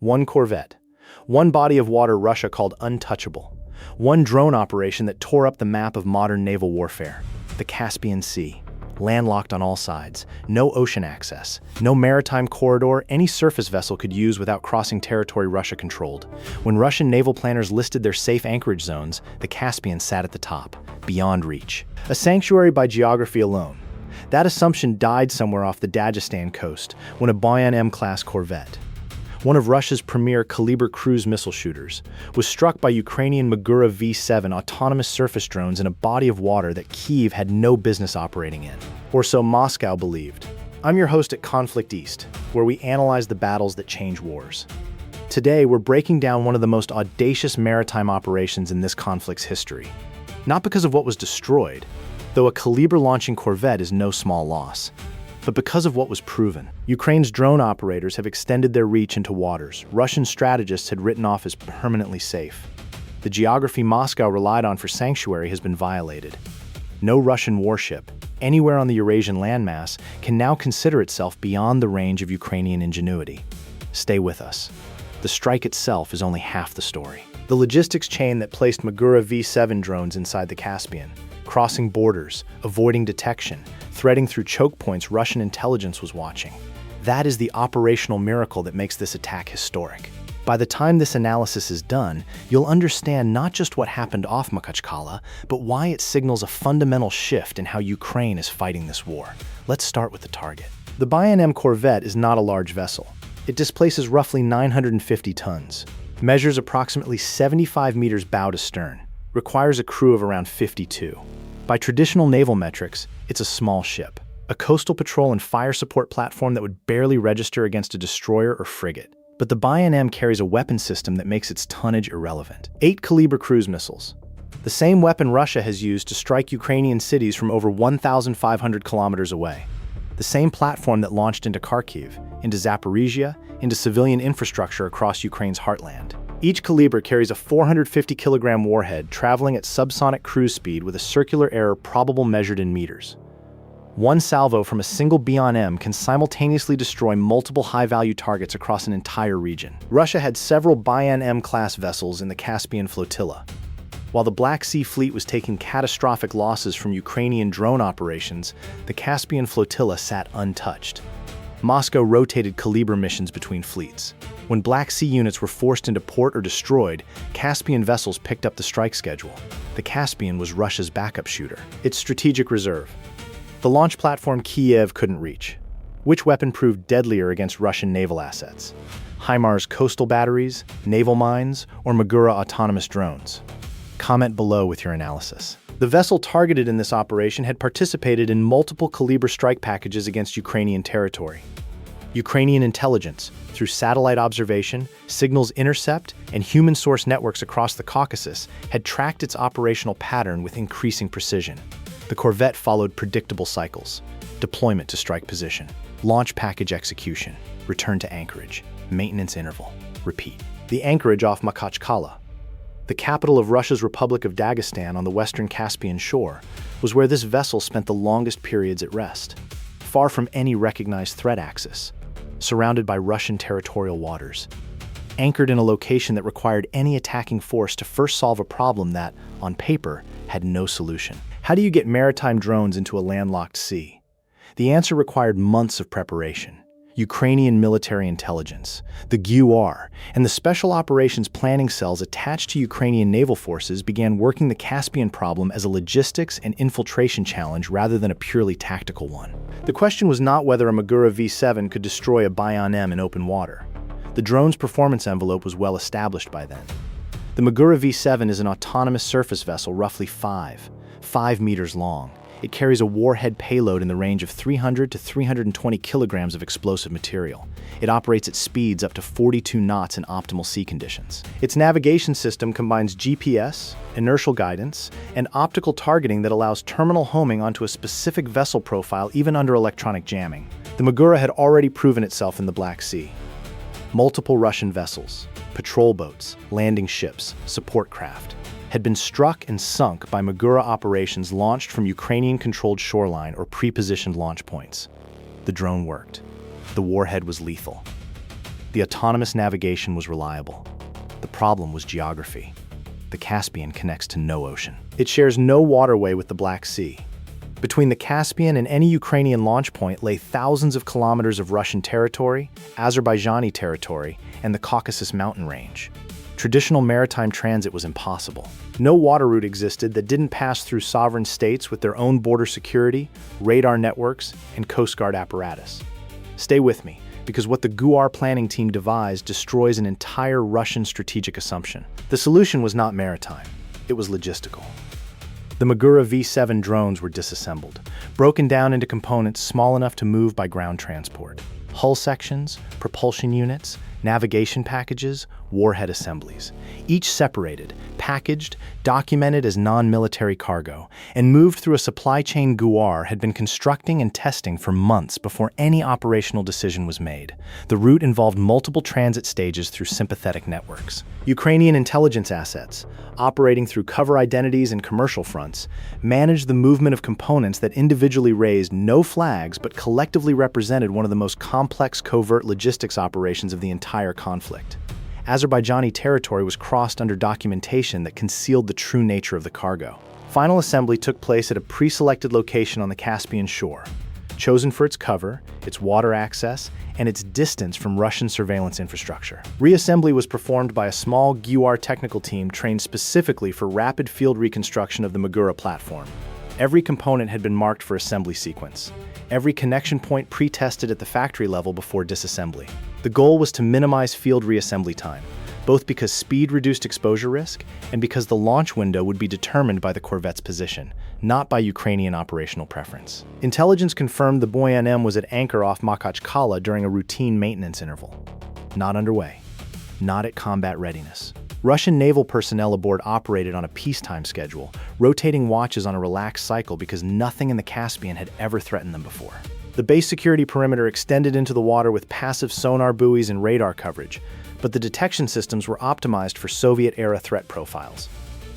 one Corvette, one body of water Russia called untouchable, one drone operation that tore up the map of modern naval warfare, the Caspian Sea. Landlocked on all sides, no ocean access, no maritime corridor any surface vessel could use without crossing territory Russia controlled. When Russian naval planners listed their safe anchorage zones, the Caspian sat at the top, beyond reach. A sanctuary by geography alone. That assumption died somewhere off the Dagestan coast when a Buyan-M class Corvette, one of Russia's premier Kalibr cruise missile shooters, was struck by Ukrainian Magura V7 autonomous surface drones in a body of water that Kyiv had no business operating in. Or so Moscow believed. I'm your host at ConflictEast, where we analyze the battles that change wars. Today, we're breaking down one of the most audacious maritime operations in this conflict's history. Not because of what was destroyed, though a Kalibr-launching Corvette is no small loss, but because of what was proven. Ukraine's drone operators have extended their reach into waters Russian strategists had written off as permanently safe. The geography Moscow relied on for sanctuary has been violated. No Russian warship, anywhere on the Eurasian landmass, can now consider itself beyond the range of Ukrainian ingenuity. Stay with us. The strike itself is only half the story. The logistics chain that placed Magura V7 drones inside the Caspian, crossing borders, avoiding detection, threading through choke points Russian intelligence was watching. That is the operational miracle that makes this attack historic. By the time this analysis is done, you'll understand not just what happened off Makhachkala, but why it signals a fundamental shift in how Ukraine is fighting this war. Let's start with the target. The Buyan-M Corvette is not a large vessel. It displaces roughly 950 tons, measures approximately 75 meters bow to stern, requires a crew of around 52. By traditional naval metrics, it's a small ship, a coastal patrol and fire support platform that would barely register against a destroyer or frigate. But the Buyan-M carries a weapon system that makes its tonnage irrelevant. 8 Kalibr cruise missiles, the same weapon Russia has used to strike Ukrainian cities from over 1,500 kilometers away. The same platform that launched into Kharkiv, into Zaporizhia, into civilian infrastructure across Ukraine's heartland. Each Kalibr carries a 450-kilogram warhead traveling at subsonic cruise speed with a circular error probable measured in meters. One salvo from a single Buyan-M can simultaneously destroy multiple high-value targets across an entire region. Russia had several Buyan-M class vessels in the Caspian Flotilla. While the Black Sea Fleet was taking catastrophic losses from Ukrainian drone operations, the Caspian Flotilla sat untouched. Moscow rotated Kalibr missions between fleets. When Black Sea units were forced into port or destroyed, Caspian vessels picked up the strike schedule. The Caspian was Russia's backup shooter, its strategic reserve. The launch platform Kyiv couldn't reach. Which weapon proved deadlier against Russian naval assets? HIMARS coastal batteries, naval mines, or Magura autonomous drones? Comment below with your analysis. The vessel targeted in this operation had participated in multiple Kalibr strike packages against Ukrainian territory. Ukrainian intelligence, through satellite observation, signals intercept, and human source networks across the Caucasus, had tracked its operational pattern with increasing precision. The Corvette followed predictable cycles: deployment to strike position, launch package execution, return to anchorage, maintenance interval, repeat. The anchorage off Makhachkala, the capital of Russia's Republic of Dagestan on the western Caspian shore, was where this vessel spent the longest periods at rest, far from any recognized threat axis, surrounded by Russian territorial waters, anchored in a location that required any attacking force to first solve a problem that, on paper, had no solution. How do you get maritime drones into a landlocked sea? The answer required months of preparation. Ukrainian military intelligence, the GUR, and the special operations planning cells attached to Ukrainian naval forces began working the Caspian problem as a logistics and infiltration challenge rather than a purely tactical one. The question was not whether a Magura V7 could destroy a Buyan-M in open water. The drone's performance envelope was well established by then. The Magura V7 is an autonomous surface vessel roughly 5 meters long. It carries a warhead payload in the range of 300 to 320 kilograms of explosive material. It operates at speeds up to 42 knots in optimal sea conditions. Its navigation system combines GPS, inertial guidance, and optical targeting that allows terminal homing onto a specific vessel profile even under electronic jamming. The Magura had already proven itself in the Black Sea. Multiple Russian vessels, patrol boats, landing ships, support craft, had been struck and sunk by Magura operations launched from Ukrainian-controlled shoreline or pre-positioned launch points. The drone worked. The warhead was lethal. The autonomous navigation was reliable. The problem was geography. The Caspian connects to no ocean. It shares no waterway with the Black Sea. Between the Caspian and any Ukrainian launch point lay thousands of kilometers of Russian territory, Azerbaijani territory, and the Caucasus mountain range. Traditional maritime transit was impossible. No water route existed that didn't pass through sovereign states with their own border security, radar networks, and Coast Guard apparatus. Stay with me, because what the GUAR planning team devised destroys an entire Russian strategic assumption. The solution was not maritime, it was logistical. The Magura V7 drones were disassembled, broken down into components small enough to move by ground transport. Hull sections, propulsion units, navigation packages, warhead assemblies, each separated, packaged, documented as non-military cargo, and moved through a supply chain GUAR had been constructing and testing for months before any operational decision was made. The route involved multiple transit stages through sympathetic networks. Ukrainian intelligence assets, operating through cover identities and commercial fronts, managed the movement of components that individually raised no flags but collectively represented one of the most complex covert logistics operations of the entire conflict. Azerbaijani territory was crossed under documentation that concealed the true nature of the cargo. Final assembly took place at a pre-selected location on the Caspian shore, chosen for its cover, its water access, and its distance from Russian surveillance infrastructure. Reassembly was performed by a small GUAR technical team trained specifically for rapid field reconstruction of the Magura platform. Every component had been marked for assembly sequence. Every connection point pre-tested at the factory level before disassembly. The goal was to minimize field reassembly time, both because speed reduced exposure risk and because the launch window would be determined by the Corvette's position, not by Ukrainian operational preference. Intelligence confirmed the Buyan-M was at anchor off Makhachkala during a routine maintenance interval. Not underway. Not at combat readiness. Russian naval personnel aboard operated on a peacetime schedule, rotating watches on a relaxed cycle because nothing in the Caspian had ever threatened them before. The base security perimeter extended into the water with passive sonar buoys and radar coverage, but the detection systems were optimized for Soviet-era threat profiles.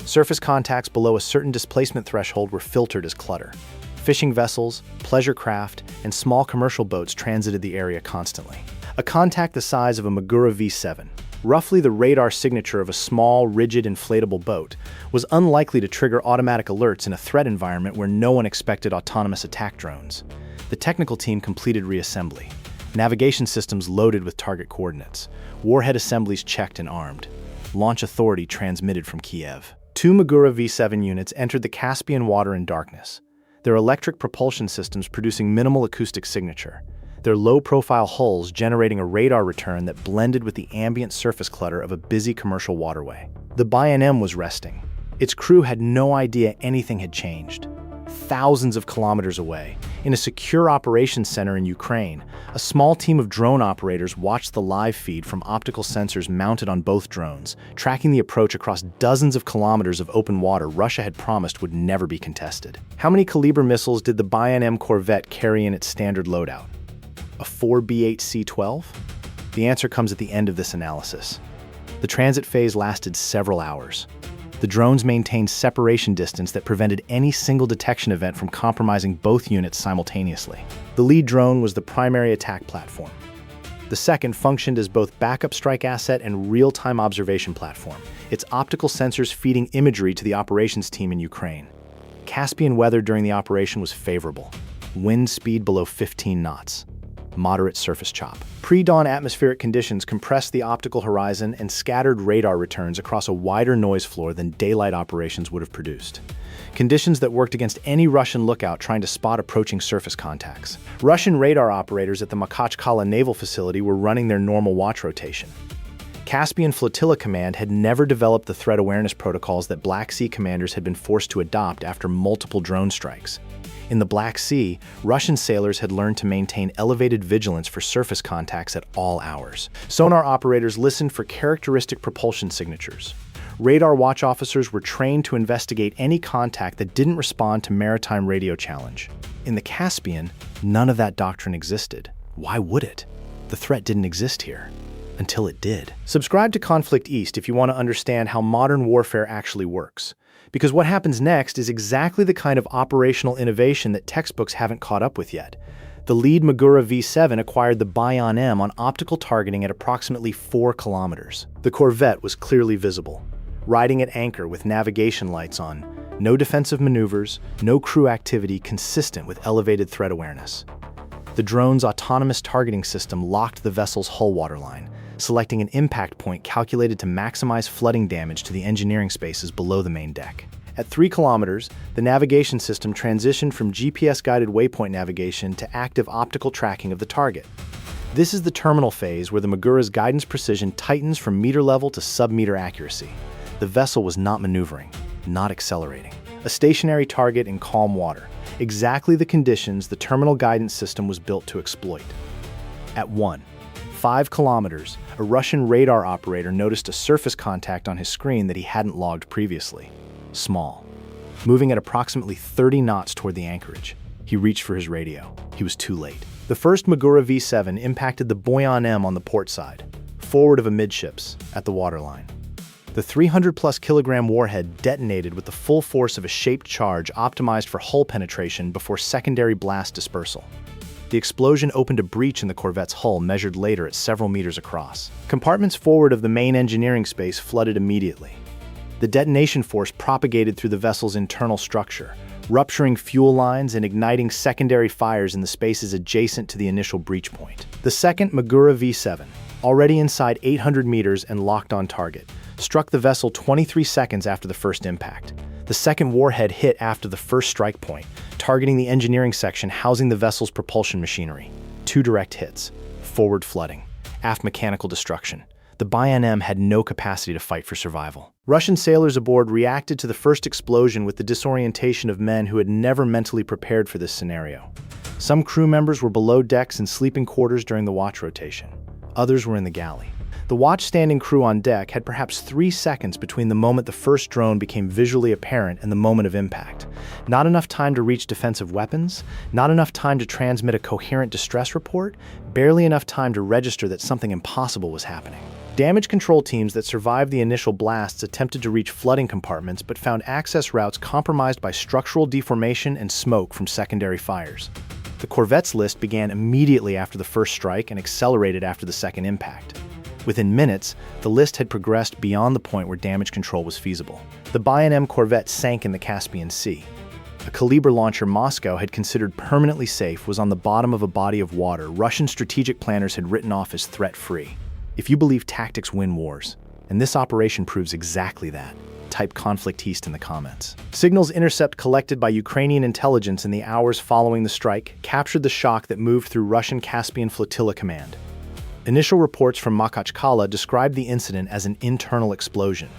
Surface contacts below a certain displacement threshold were filtered as clutter. Fishing vessels, pleasure craft, and small commercial boats transited the area constantly. A contact the size of a Magura V7, roughly the radar signature of a small, rigid, inflatable boat, was unlikely to trigger automatic alerts in a threat environment where no one expected autonomous attack drones. The technical team completed reassembly. Navigation systems loaded with target coordinates. Warhead assemblies checked and armed. Launch authority transmitted from Kiev. 2 Magura V7 units entered the Caspian water in darkness, their electric propulsion systems producing minimal acoustic signature, their low-profile hulls generating a radar return that blended with the ambient surface clutter of a busy commercial waterway. The Buyan-M was resting. Its crew had no idea anything had changed. Thousands of kilometers away, in a secure operations center in Ukraine, a small team of drone operators watched the live feed from optical sensors mounted on both drones, tracking the approach across dozens of kilometers of open water Russia had promised would never be contested. How many Kalibr missiles did the Buyan-M Corvette carry in its standard loadout? A 4B8 C-12? The answer comes at the end of this analysis. The transit phase lasted several hours. The drones maintained separation distance that prevented any single detection event from compromising both units simultaneously. The lead drone was the primary attack platform. The second functioned as both backup strike asset and real-time observation platform, its optical sensors feeding imagery to the operations team in Ukraine. Caspian weather during the operation was favorable. Wind speed below 15 knots. Moderate surface chop. Pre-dawn atmospheric conditions compressed the optical horizon and scattered radar returns across a wider noise floor than daylight operations would have produced. Conditions that worked against any Russian lookout trying to spot approaching surface contacts. Russian radar operators at the Makhachkala naval facility were running their normal watch rotation. Caspian Flotilla Command had never developed the threat awareness protocols that Black Sea commanders had been forced to adopt after multiple drone strikes. In the Black Sea, Russian sailors had learned to maintain elevated vigilance for surface contacts at all hours. Sonar operators listened for characteristic propulsion signatures. Radar watch officers were trained to investigate any contact that didn't respond to maritime radio challenge. In the Caspian, none of that doctrine existed. Why would it? The threat didn't exist here. Until it did. Subscribe to ConflictEast if you want to understand how modern warfare actually works. Because what happens next is exactly the kind of operational innovation that textbooks haven't caught up with yet. The lead Magura V7 acquired the Buyan-M on optical targeting at approximately 4 kilometers. The Corvette was clearly visible, riding at anchor with navigation lights on, no defensive maneuvers, no crew activity consistent with elevated threat awareness. The drone's autonomous targeting system locked the vessel's hull waterline, selecting an impact point calculated to maximize flooding damage to the engineering spaces below the main deck. At 3 kilometers, the navigation system transitioned from GPS-guided waypoint navigation to active optical tracking of the target. This is the terminal phase where the Magura's guidance precision tightens from meter level to sub-meter accuracy. The vessel was not maneuvering, not accelerating. A stationary target in calm water, exactly the conditions the terminal guidance system was built to exploit. At 5 kilometers, a Russian radar operator noticed a surface contact on his screen that he hadn't logged previously. Small. Moving at approximately 30 knots toward the anchorage. He reached for his radio. He was too late. The first Magura V7 impacted the Buyan-M on the port side, forward of amidships, at the waterline. The 300-plus kilogram warhead detonated with the full force of a shaped charge optimized for hull penetration before secondary blast dispersal. The explosion opened a breach in the Corvette's hull measured later at several meters across. Compartments forward of the main engineering space flooded immediately. The detonation force propagated through the vessel's internal structure, rupturing fuel lines and igniting secondary fires in the spaces adjacent to the initial breach point. The second Magura V7, already inside 800 meters and locked on target, struck the vessel 23 seconds after the first impact. The second warhead hit after the first strike point, targeting the engineering section housing the vessel's propulsion machinery. 2 direct hits, forward flooding, aft mechanical destruction. The Buyan-M had no capacity to fight for survival. Russian sailors aboard reacted to the first explosion with the disorientation of men who had never mentally prepared for this scenario. Some crew members were below decks in sleeping quarters during the watch rotation. Others were in the galley. The watch-standing crew on deck had perhaps 3 seconds between the moment the first drone became visually apparent and the moment of impact. Not enough time to reach defensive weapons, not enough time to transmit a coherent distress report, barely enough time to register that something impossible was happening. Damage control teams that survived the initial blasts attempted to reach flooding compartments but found access routes compromised by structural deformation and smoke from secondary fires. The Corvette's list began immediately after the first strike and accelerated after the second impact. Within minutes, the list had progressed beyond the point where damage control was feasible. The Buyan-M Corvette sank in the Caspian Sea. A Kalibr launcher Moscow had considered permanently safe was on the bottom of a body of water Russian strategic planners had written off as threat-free. If you believe tactics win wars, and this operation proves exactly that, type ConflictEast in the comments. Signals intercept collected by Ukrainian intelligence in the hours following the strike captured the shock that moved through Russian Caspian Flotilla command. Initial reports from Makhachkala described the incident as an internal explosion,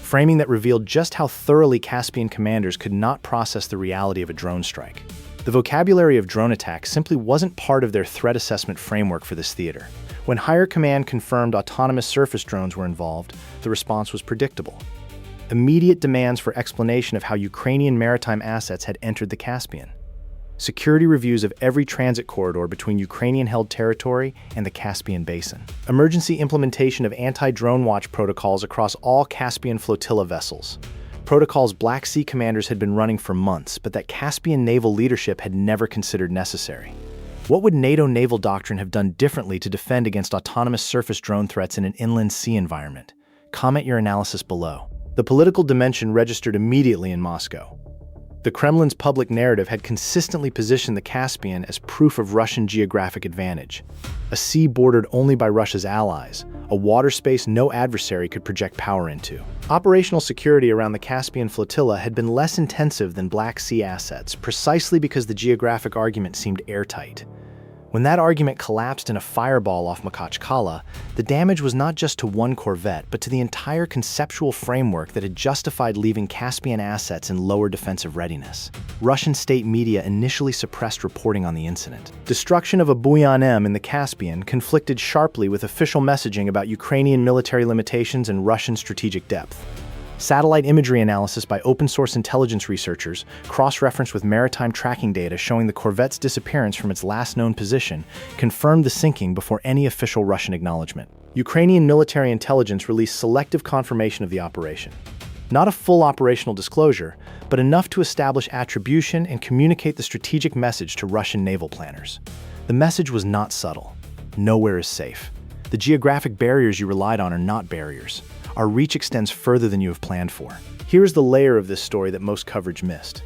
framing that revealed just how thoroughly Caspian commanders could not process the reality of a drone strike. The vocabulary of drone attack simply wasn't part of their threat assessment framework for this theater. When higher command confirmed autonomous surface drones were involved, the response was predictable. Immediate demands for explanation of how Ukrainian maritime assets had entered the Caspian. Security reviews of every transit corridor between Ukrainian-held territory and the Caspian Basin. Emergency implementation of anti-drone watch protocols across all Caspian Flotilla vessels. Protocols Black Sea commanders had been running for months, but that Caspian naval leadership had never considered necessary. What would NATO naval doctrine have done differently to defend against autonomous surface drone threats in an inland sea environment? Comment your analysis below. The political dimension registered immediately in Moscow. The Kremlin's public narrative had consistently positioned the Caspian as proof of Russian geographic advantage. A sea bordered only by Russia's allies, a water space no adversary could project power into. Operational security around the Caspian Flotilla had been less intensive than Black Sea assets, precisely because the geographic argument seemed airtight. When that argument collapsed in a fireball off Makhachkala, the damage was not just to one Corvette, but to the entire conceptual framework that had justified leaving Caspian assets in lower defensive readiness. Russian state media initially suppressed reporting on the incident. Destruction of a Buyan-M in the Caspian conflicted sharply with official messaging about Ukrainian military limitations and Russian strategic depth. Satellite imagery analysis by open-source intelligence researchers, cross-referenced with maritime tracking data showing the Corvette's disappearance from its last known position, confirmed the sinking before any official Russian acknowledgement. Ukrainian military intelligence released selective confirmation of the operation. Not a full operational disclosure, but enough to establish attribution and communicate the strategic message to Russian naval planners. The message was not subtle. Nowhere is safe. The geographic barriers you relied on are not barriers. Our reach extends further than you have planned for. Here's the layer of this story that most coverage missed.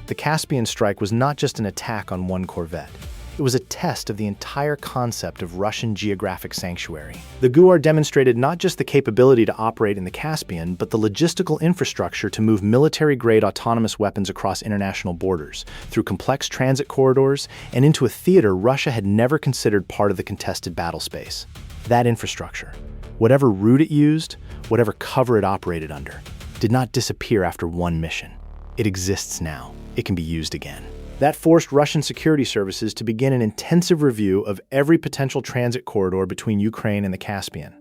The Caspian strike was not just an attack on one corvette. It was a test of the entire concept of Russian geographic sanctuary. The GUR demonstrated not just the capability to operate in the Caspian, but the logistical infrastructure to move military-grade autonomous weapons across international borders, through complex transit corridors, and into a theater Russia had never considered part of the contested battle space. That infrastructure, whatever route it used, whatever cover it operated under, did not disappear after one mission. It exists now. It can be used again. That forced Russian security services to begin an intensive review of every potential transit corridor between Ukraine and the Caspian.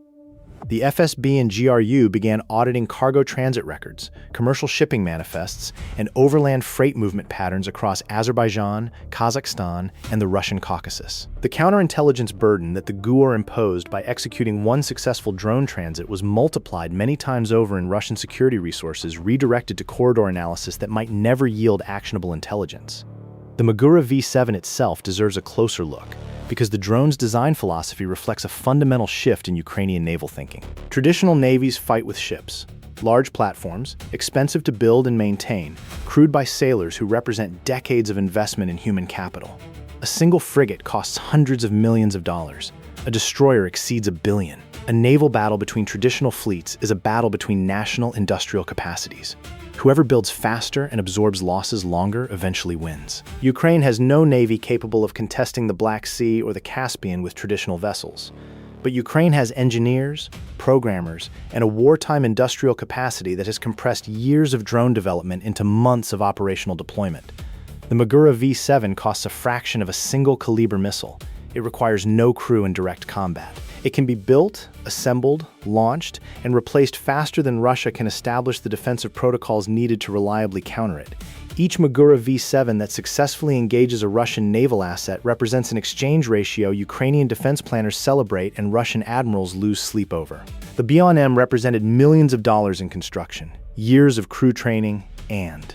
The FSB and GRU began auditing cargo transit records, commercial shipping manifests, and overland freight movement patterns across Azerbaijan, Kazakhstan, and the Russian Caucasus. The counterintelligence burden that the GUR imposed by executing one successful drone transit was multiplied many times over in Russian security resources redirected to corridor analysis that might never yield actionable intelligence. The Magura V7 itself deserves a closer look, because the drone's design philosophy reflects a fundamental shift in Ukrainian naval thinking. Traditional navies fight with ships, large platforms, expensive to build and maintain, crewed by sailors who represent decades of investment in human capital. A single frigate costs hundreds of millions of dollars. A destroyer exceeds $1 billion. A naval battle between traditional fleets is a battle between national industrial capacities. Whoever builds faster and absorbs losses longer eventually wins. Ukraine has no navy capable of contesting the Black Sea or the Caspian with traditional vessels. But Ukraine has engineers, programmers, and a wartime industrial capacity that has compressed years of drone development into months of operational deployment. The Magura V7 costs a fraction of a single Kalibr missile. It requires no crew in direct combat. It can be built, assembled, launched, and replaced faster than Russia can establish the defensive protocols needed to reliably counter it. Each Magura V7 that successfully engages a Russian naval asset represents an exchange ratio Ukrainian defense planners celebrate and Russian admirals lose sleep over. The Buyan-M represented millions of dollars in construction, years of crew training, and,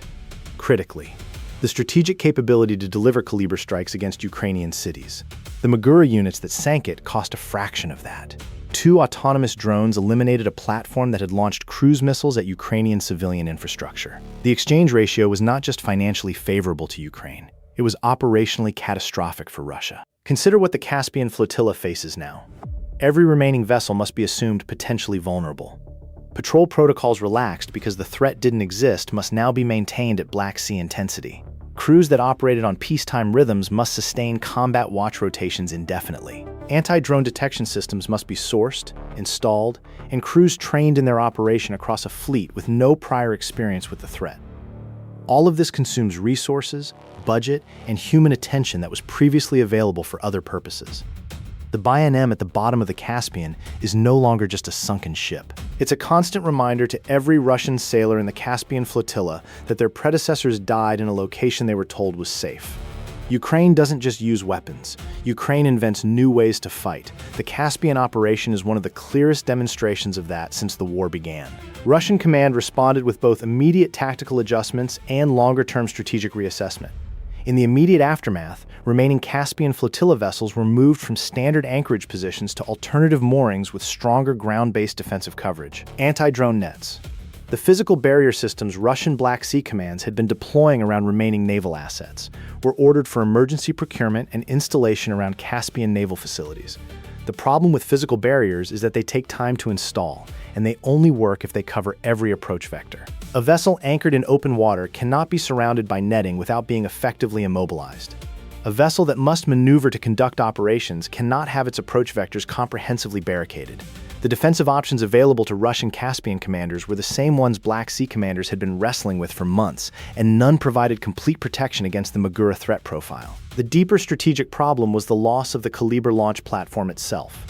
critically, the strategic capability to deliver Kalibr strikes against Ukrainian cities. The Magura units that sank it cost a fraction of that. 2 autonomous drones eliminated a platform that had launched cruise missiles at Ukrainian civilian infrastructure. The exchange ratio was not just financially favorable to Ukraine, it was operationally catastrophic for Russia. Consider what the Caspian Flotilla faces now. Every remaining vessel must be assumed potentially vulnerable. Patrol protocols relaxed because the threat didn't exist must now be maintained at Black Sea intensity. Crews that operated on peacetime rhythms must sustain combat watch rotations indefinitely. Anti-drone detection systems must be sourced, installed, and crews trained in their operation across a fleet with no prior experience with the threat. All of this consumes resources, budget, and human attention that was previously available for other purposes. The Buyan-M at the bottom of the Caspian is no longer just a sunken ship. It's a constant reminder to every Russian sailor in the Caspian Flotilla that their predecessors died in a location they were told was safe. Ukraine doesn't just use weapons. Ukraine invents new ways to fight. The Caspian operation is one of the clearest demonstrations of that since the war began. Russian command responded with both immediate tactical adjustments and longer-term strategic reassessment. In the immediate aftermath, remaining Caspian Flotilla vessels were moved from standard anchorage positions to alternative moorings with stronger ground-based defensive coverage. Anti-drone nets. The physical barrier systems Russian Black Sea commands had been deploying around remaining naval assets were ordered for emergency procurement and installation around Caspian naval facilities. The problem with physical barriers is that they take time to install, and they only work if they cover every approach vector. A vessel anchored in open water cannot be surrounded by netting without being effectively immobilized. A vessel that must maneuver to conduct operations cannot have its approach vectors comprehensively barricaded. The defensive options available to Russian Caspian commanders were the same ones Black Sea commanders had been wrestling with for months, and none provided complete protection against the Magura threat profile. The deeper strategic problem was the loss of the Kalibr launch platform itself.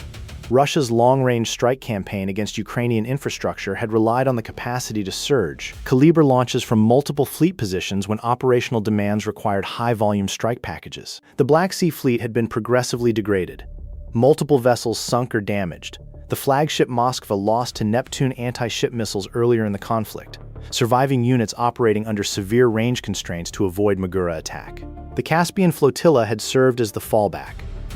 Russia's long-range strike campaign against Ukrainian infrastructure had relied on the capacity to surge. Kalibr launches from multiple fleet positions when operational demands required high-volume strike packages. The Black Sea fleet had been progressively degraded. Multiple vessels sunk or damaged. The flagship Moskva lost to Neptune anti-ship missiles earlier in the conflict, surviving units operating under severe range constraints to avoid Magura attack. The Caspian Flotilla had served as the fallback,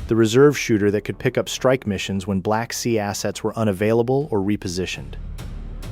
the reserve shooter that could pick up strike missions when Black Sea assets were unavailable or repositioned.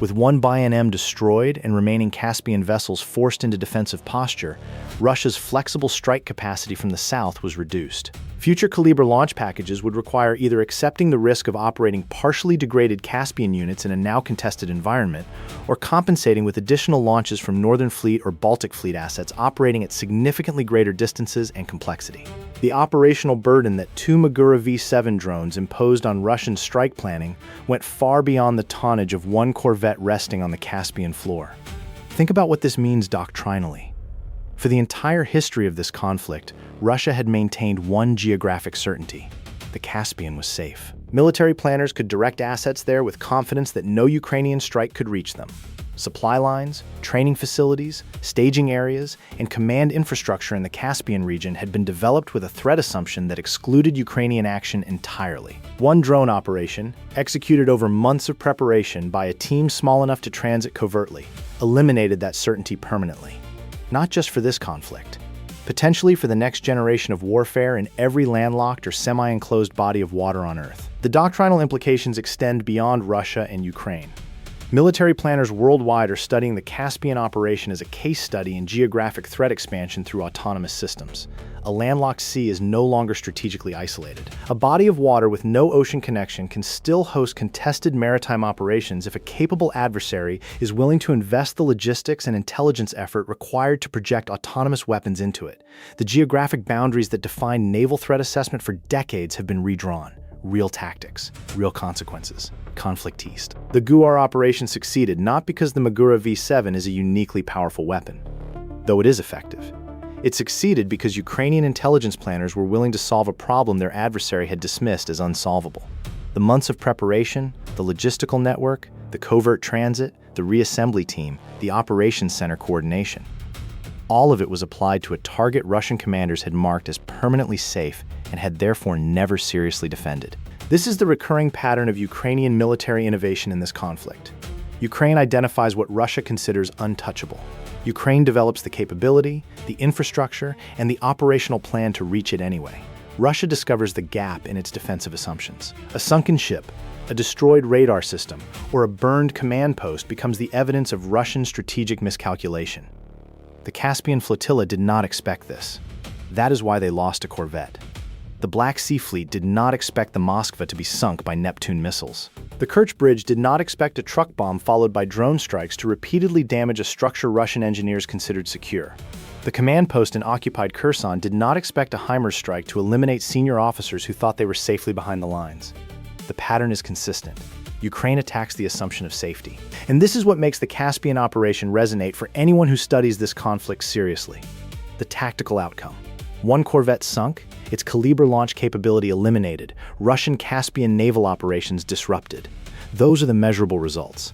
With one Buyan-M destroyed and remaining Caspian vessels forced into defensive posture, Russia's flexible strike capacity from the south was reduced. Future Kalibr launch packages would require either accepting the risk of operating partially degraded Caspian units in a now contested environment, or compensating with additional launches from Northern Fleet or Baltic Fleet assets operating at significantly greater distances and complexity. The operational burden that two Magura V7 drones imposed on Russian strike planning went far beyond the tonnage of one Corvette resting on the Caspian floor. Think about what this means doctrinally. For the entire history of this conflict, Russia had maintained one geographic certainty: the Caspian was safe. Military planners could direct assets there with confidence that no Ukrainian strike could reach them. Supply lines, training facilities, staging areas, and command infrastructure in the Caspian region had been developed with a threat assumption that excluded Ukrainian action entirely. One drone operation, executed over months of preparation by a team small enough to transit covertly, eliminated that certainty permanently. Not just for this conflict, potentially for the next generation of warfare in every landlocked or semi-enclosed body of water on Earth. The doctrinal implications extend beyond Russia and Ukraine. Military planners worldwide are studying the Caspian operation as a case study in geographic threat expansion through autonomous systems. A landlocked sea is no longer strategically isolated. A body of water with no ocean connection can still host contested maritime operations if a capable adversary is willing to invest the logistics and intelligence effort required to project autonomous weapons into it. The geographic boundaries that defined naval threat assessment for decades have been redrawn. Real tactics, real consequences. ConflictEast. The GUAR operation succeeded not because the Magura V7 is a uniquely powerful weapon, though it is effective. It succeeded because Ukrainian intelligence planners were willing to solve a problem their adversary had dismissed as unsolvable. The months of preparation, the logistical network, the covert transit, the reassembly team, the operations center coordination. All of it was applied to a target Russian commanders had marked as permanently safe and had therefore never seriously defended. This is the recurring pattern of Ukrainian military innovation in this conflict. Ukraine identifies what Russia considers untouchable. Ukraine develops the capability, the infrastructure, and the operational plan to reach it anyway. Russia discovers the gap in its defensive assumptions. A sunken ship, a destroyed radar system, or a burned command post becomes the evidence of Russian strategic miscalculation. The Caspian Flotilla did not expect this. That is why they lost a Corvette. The Black Sea Fleet did not expect the Moskva to be sunk by Neptune missiles. The Kerch Bridge did not expect a truck bomb followed by drone strikes to repeatedly damage a structure Russian engineers considered secure. The command post in occupied Kherson did not expect a HIMARS strike to eliminate senior officers who thought they were safely behind the lines. The pattern is consistent. Ukraine attacks the assumption of safety. And this is what makes the Caspian operation resonate for anyone who studies this conflict seriously. The tactical outcome. One Corvette sunk, its Kalibr launch capability eliminated, Russian Caspian naval operations disrupted. Those are the measurable results.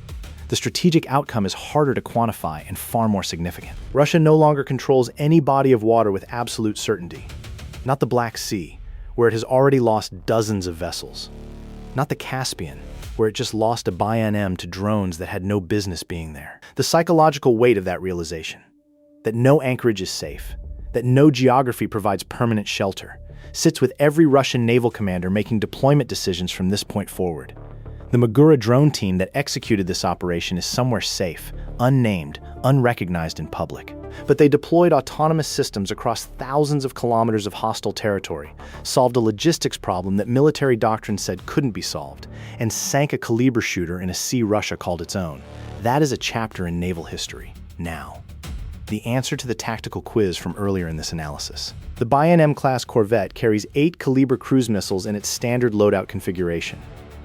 The strategic outcome is harder to quantify and far more significant. Russia no longer controls any body of water with absolute certainty. Not the Black Sea, where it has already lost dozens of vessels. Not the Caspian, where it just lost a Buyan-M to drones that had no business being there. The psychological weight of that realization, that no anchorage is safe, that no geography provides permanent shelter, sits with every Russian naval commander making deployment decisions from this point forward. The Magura drone team that executed this operation is somewhere safe, unnamed, unrecognized in public. But they deployed autonomous systems across thousands of kilometers of hostile territory, solved a logistics problem that military doctrine said couldn't be solved, and sank a Kalibr shooter in a sea Russia called its own. That is a chapter in naval history, now. The answer to the tactical quiz from earlier in this analysis. The Buyan-M class Corvette carries 8 Kalibr cruise missiles in its standard loadout configuration.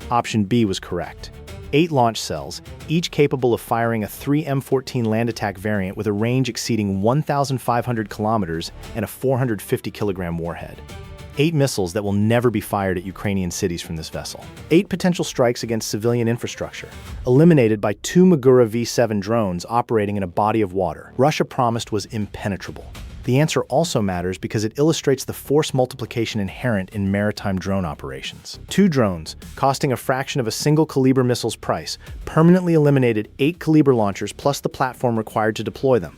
Option B was correct. 8 launch cells, each capable of firing a 3 M14 land attack variant with a range exceeding 1,500 kilometers and a 450-kilogram warhead. 8 missiles that will never be fired at Ukrainian cities from this vessel. 8 potential strikes against civilian infrastructure, eliminated by 2 Magura V7 drones operating in a body of water Russia promised was impenetrable. The answer also matters because it illustrates the force multiplication inherent in maritime drone operations. 2 drones, costing a fraction of a single Kalibr missile's price, permanently eliminated 8 Kalibr launchers plus the platform required to deploy them.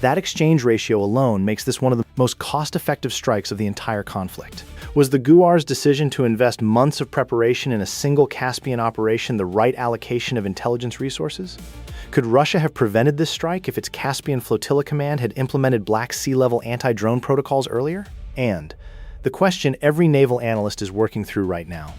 That exchange ratio alone makes this one of the most cost-effective strikes of the entire conflict. Was the GUAR's decision to invest months of preparation in a single Caspian operation the right allocation of intelligence resources? Could Russia have prevented this strike if its Caspian Flotilla command had implemented Black Sea-level anti-drone protocols earlier? And the question every naval analyst is working through right now: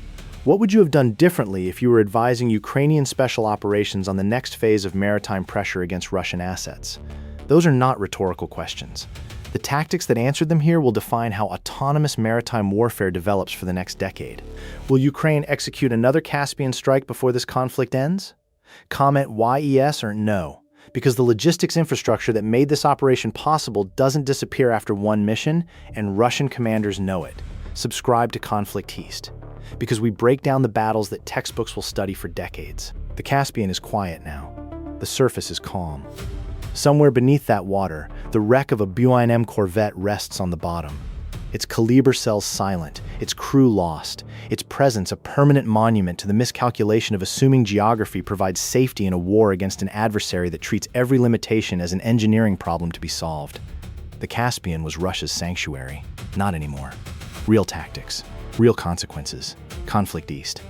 what would you have done differently if you were advising Ukrainian special operations on the next phase of maritime pressure against Russian assets? Those are not rhetorical questions. The tactics that answered them here will define how autonomous maritime warfare develops for the next decade. Will Ukraine execute another Caspian strike before this conflict ends? Comment yes or no, because the logistics infrastructure that made this operation possible doesn't disappear after one mission, and Russian commanders know it. Subscribe to ConflictEast, because we break down the battles that textbooks will study for decades. The Caspian is quiet now. The surface is calm. Somewhere beneath that water, the wreck of a Buyan-M Corvette rests on the bottom. Its Kalibr cells silent, its crew lost, its presence a permanent monument to the miscalculation of assuming geography provides safety in a war against an adversary that treats every limitation as an engineering problem to be solved. The Caspian was Russia's sanctuary. Not anymore. Real tactics, real consequences. ConflictEast.